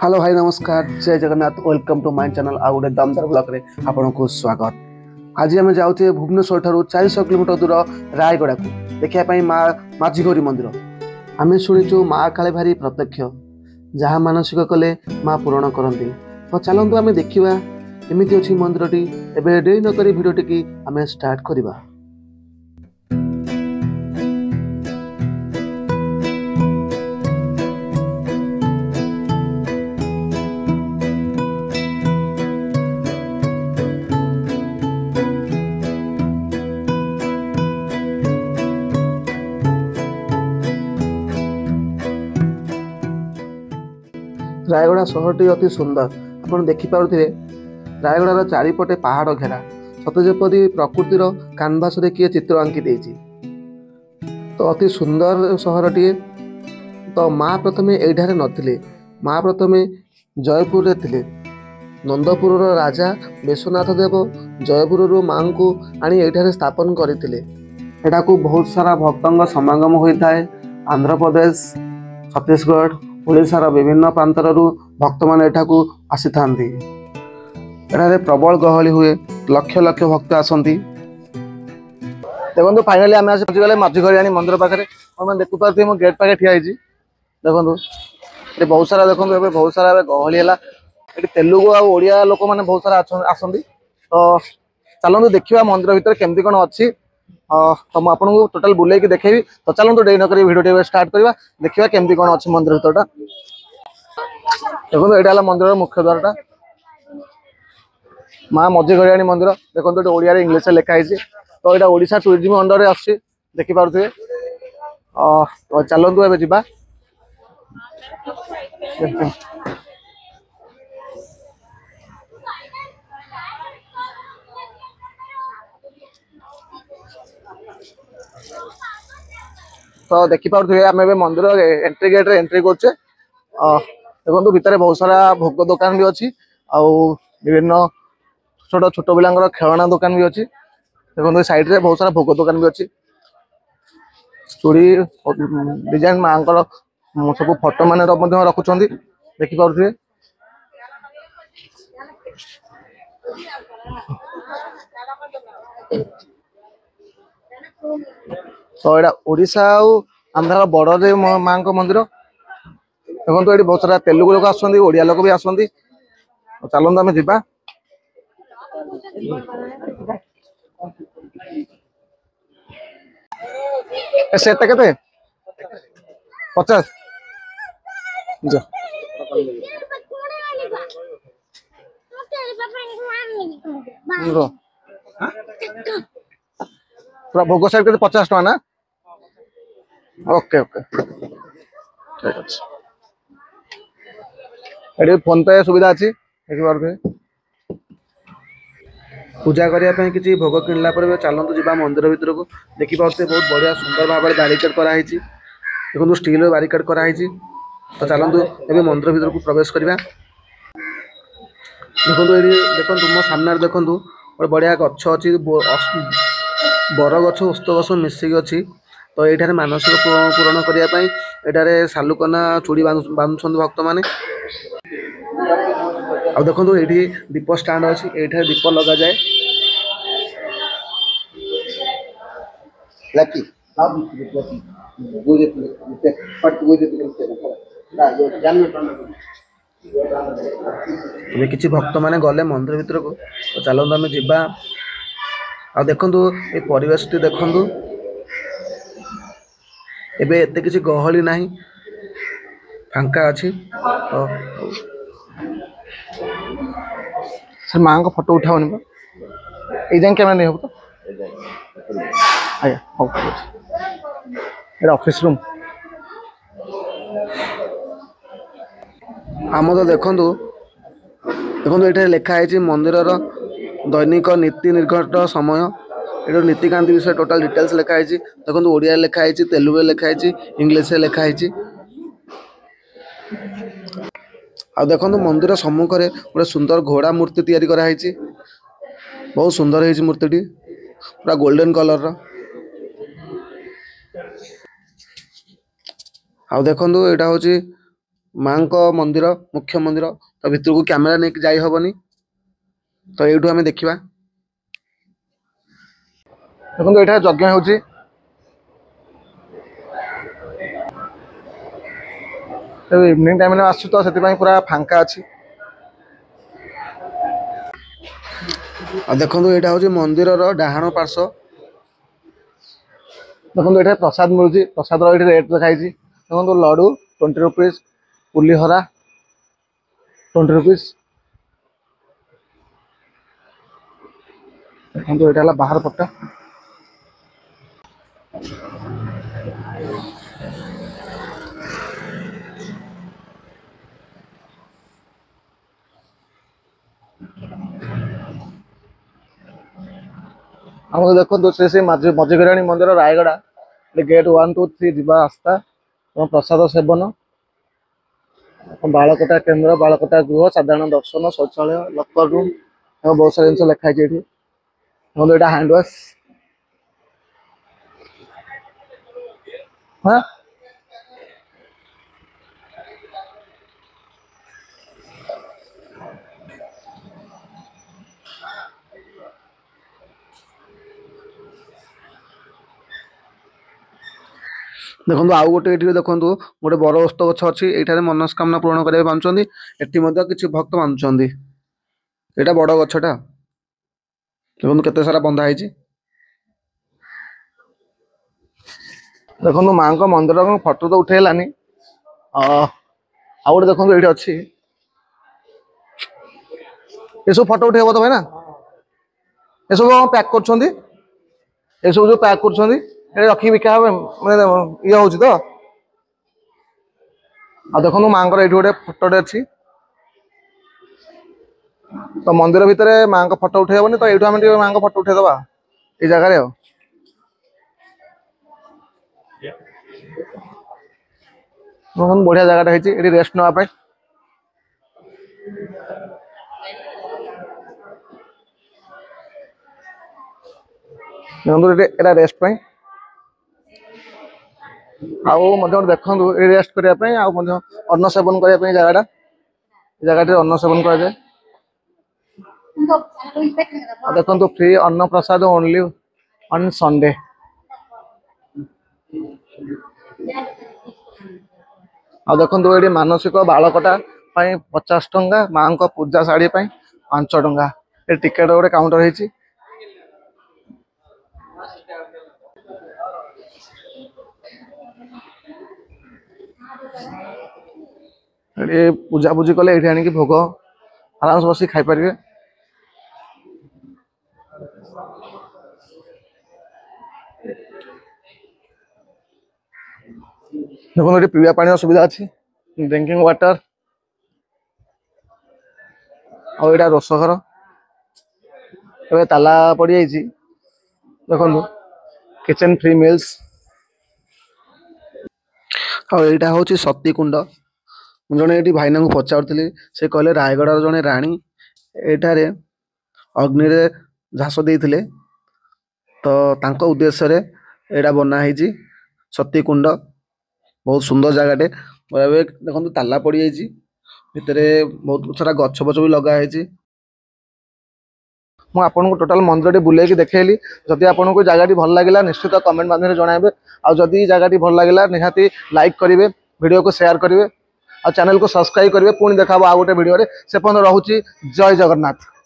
Hello भाई नमस्कार जय Jagannath welcome to my channel आ गोटे दमदार ब्लॉक रे आपको स्वागत। आज आम जाऊे भुवनेश्वर ठार 400 किलोमीटर दूर रायगड़ा को देखा माँ माझीगौरी मंदिर। आम शुणीचु माँ काले भारी प्रत्यक्ष जहाँ मानसिक कले माँ पूरण करती। तो चलतु आम देखा एमती अच्छी मंदिरटी एवं डेरी नक भिडियोटी की आम स्टार्ट करवा। रायगड़ा सहरटी अति सुंदर आपड़ देखिपे। रायगड़ार चारिपटे पहाड़ घेरा सतजेपरी प्रकृतिर कानभास किए चित्र आंकी देछि। तो अति सुंदर सहरटीए। तो माँ प्रथमे एठारे नथिले, माँ प्रथमे जयपुर थे। नंदपुर राजा विश्वनाथ देव जयपुर माँ को आनी एठारे स्थापन करते। एटा को बहुत सारा भक्तों समागम होता है। आंध्र प्रदेश छत्तीसगढ़ ओडिशार विभिन्न प्रांतर भक्त मान एठाकू आसी था। एठारे प्रबल गहली हुए, लक्ष लक्ष भक्त आसती। देखो फाइनाली आम आसी पहुँचीगले माझीगौरी मंदिर पाखे। मैं देखुपे मो गेट पाखे ठिया देखो ये बहुत सारा देखो बहुत सारा गहली है। ये तेलुगु आ ओडिया लोक मैंने बहुत सारा आसती। तो चलते देखा मंदिर भितर केमती कौन अच्छी। तो मुझे आपको टोटाल बुले देखेबी। तो चलते डेरी नक भिडियो स्टार्ट करवा। देखा केमती कौन अच्छी मंदिर भितरटा। देखो यहाँ मंदिर मुख्य द्वारटा माँ माझीगौरी मंदिर। देखो ये ओडिया इंग्लिश लिखाई। तो यहाँ ओडिशा टूरिज्म अंडर आसी देखिपे। तो चलतु ए जा। तो देखिपे आम मंदिर एंट्री गेट रे एंट्री करछे। देखो भितर बहुत सारा भोग दुकान भी अच्छी विभिन्न छोट छोट पिला खेलना दुकान भी अच्छी। देखो साइड रे बहुत सारा भोग दुकान भी अच्छी। चूड़ी डिजाइन माँ सब फोटो मान रखुच्च देखिपे। तो यहाँ ओडिशा आंध्र बॉर्डर माँ को मंदिर। देखो ये बहुत सारा तेलुगु लोक आसुँच ओडिया लोक भी आसुँच। चलते आम जा। सेट के 50 पूरा भोग सेट के 50 टका ना। ओके ओके ठीक अच्छे। ये फोन पे सुविधा अच्छी। पूजा करने किसी भोग किणला चलतु जा मंदिर भितर को। देखिपे बहुत बढ़िया सुंदर भाव में बारिकेड कराई। देखो स्टील बारिकेड कराई। तो चलतु ए मंदिर भितर को प्रवेश करवा। देखो ये देखो मो सामने देखो गोटे बढ़िया गछ अच्छी बर गछ ओस्त गछ मिसिक अच्छी। तो ये मानसिक पूरण करने ये सालुकना चूड़ी बांधुंट भक्त मैंने। आ देखो ये दीप स्टाण्ड अच्छी ये दीप लग जाए। किसी भक्त मैंने गले मंदिर भितर को। तो चलते आम जा। आ देखु ये परिवेश टी देखु एबे एते किसी गहली नहीं, फांका अच्छी। तो सर माँ को फोटो उठाओ ये जाए कैमरा नहीं हो। तो आया ये ऑफिस रूम। आम तो देखु देखो ये लिखाई मंदिर दैनिक नीति निर्घट समय। ये नीतिकांति विषय टोटाल डिटेल्स लिखाई। देखो ओडिया लिखाई, तेलुगु लिखाई, इंग्लिश लिखाई। आ देखो मंदिर सम्मुख में गोटे सुंदर घोड़ा मूर्ति तैयारी कराई। बहुत सुंदर है मूर्ति पूरा गोल्डन कलर। आ देखो यहाँ हूँ माँ को मंदिर मुख्य मंदिर तो भितर को कैमेरा नहीं जाई हबनी तो ये आम देखा देखो ये यज्ञ हो इवनिंग टाइम आसु तो से पूरा फांका अच्छी देखो यहाँ हूँ मंदिर डाहाण पार्श्व देखो ये प्रसाद मिलूँ प्रसाद रेट लिखाई देखो लड्डू 20 रुपीज पुलीहरा 20 रुपीज देखो ये बाहर पट्टा आम देखो से मझिगराणी मंदिर रायगड़ा गेट 1 2 3 जीवा आस्था प्रसाद सेवन बालकटा केन्द्र बालकटा गृह साधारण दर्शन शौचालय लकर रूम बहुत सारा जिन लिखाई ये हैंड वाश हाँ देखो आउ गोटे ये देखो गोटे बर ओस्त गछ अच्छी ये मनस्कामना पूरण करने पाँच किसी भक्त मानुंट यहाँ बड़ गछटा देखो केते सारा बंधा है देखो माँ को मंदिर फोटो तो उठेलानी आउ गोटे देखो ये अच्छी ये सब फोटो उठेब तो भाई ना ये सब पैक कर जो पैक कर रखी बिका मैंने ये हूँ तो आ देखो माँ को ये गोटे फोटोटे अच्छी तो मंदिर भितर माँ को फोटो उठेबनी तो ये माँ को फोटो उठेदबा ये जगह बढ़िया जगह ये रेस्ट नापी रेस्ट देखो रेस्ट करने अन्न सेवन करने जगह जगह अन्न सेवन कर देखो फ्री अन्न प्रसाद ओनली ऑन संडे आ देखो ये मानसिक बालकटा 50 टंका माँ को पूजा शाढ़ी 5 टंका ये टिकेट गोटे काउंटर है ये पूजा पूजी कले ये आनिक भोग आराम से बस खाई पारे देखो ये पीवा पानी सुविधा अच्छी ड्रिंकिंग वाटर और यहाँ रोषघर ए ताला पड़ जाइए देखो किचन फ्री मिल्स और यहाँ हूँ सती कुंड जड़े ये भाईना को पचारूली से कहले रायगड़ जड़े राणी एठारे अग्नि झास देते तो तांको उद्देश्य यहाँ बनाई सती कुंड बहुत सुंदर जगह देखो ताला पड़ जाइए भितर बहुत सारा गछ बछ भी लगाई मुझे आपको टोटाल मंदिर बुलेकी देखली जदि आपको जगह भल लगे निश्चित कमेंट माध्यम जनइबे आदि जगह भल लगे निहाती लाइक करेंगे वीडियो को शेयर करेंगे और चैनल को सब्सक्राइब करेंगे पुणी देखा आउ गोटे वीडियो से रोचे जय जगन्नाथ।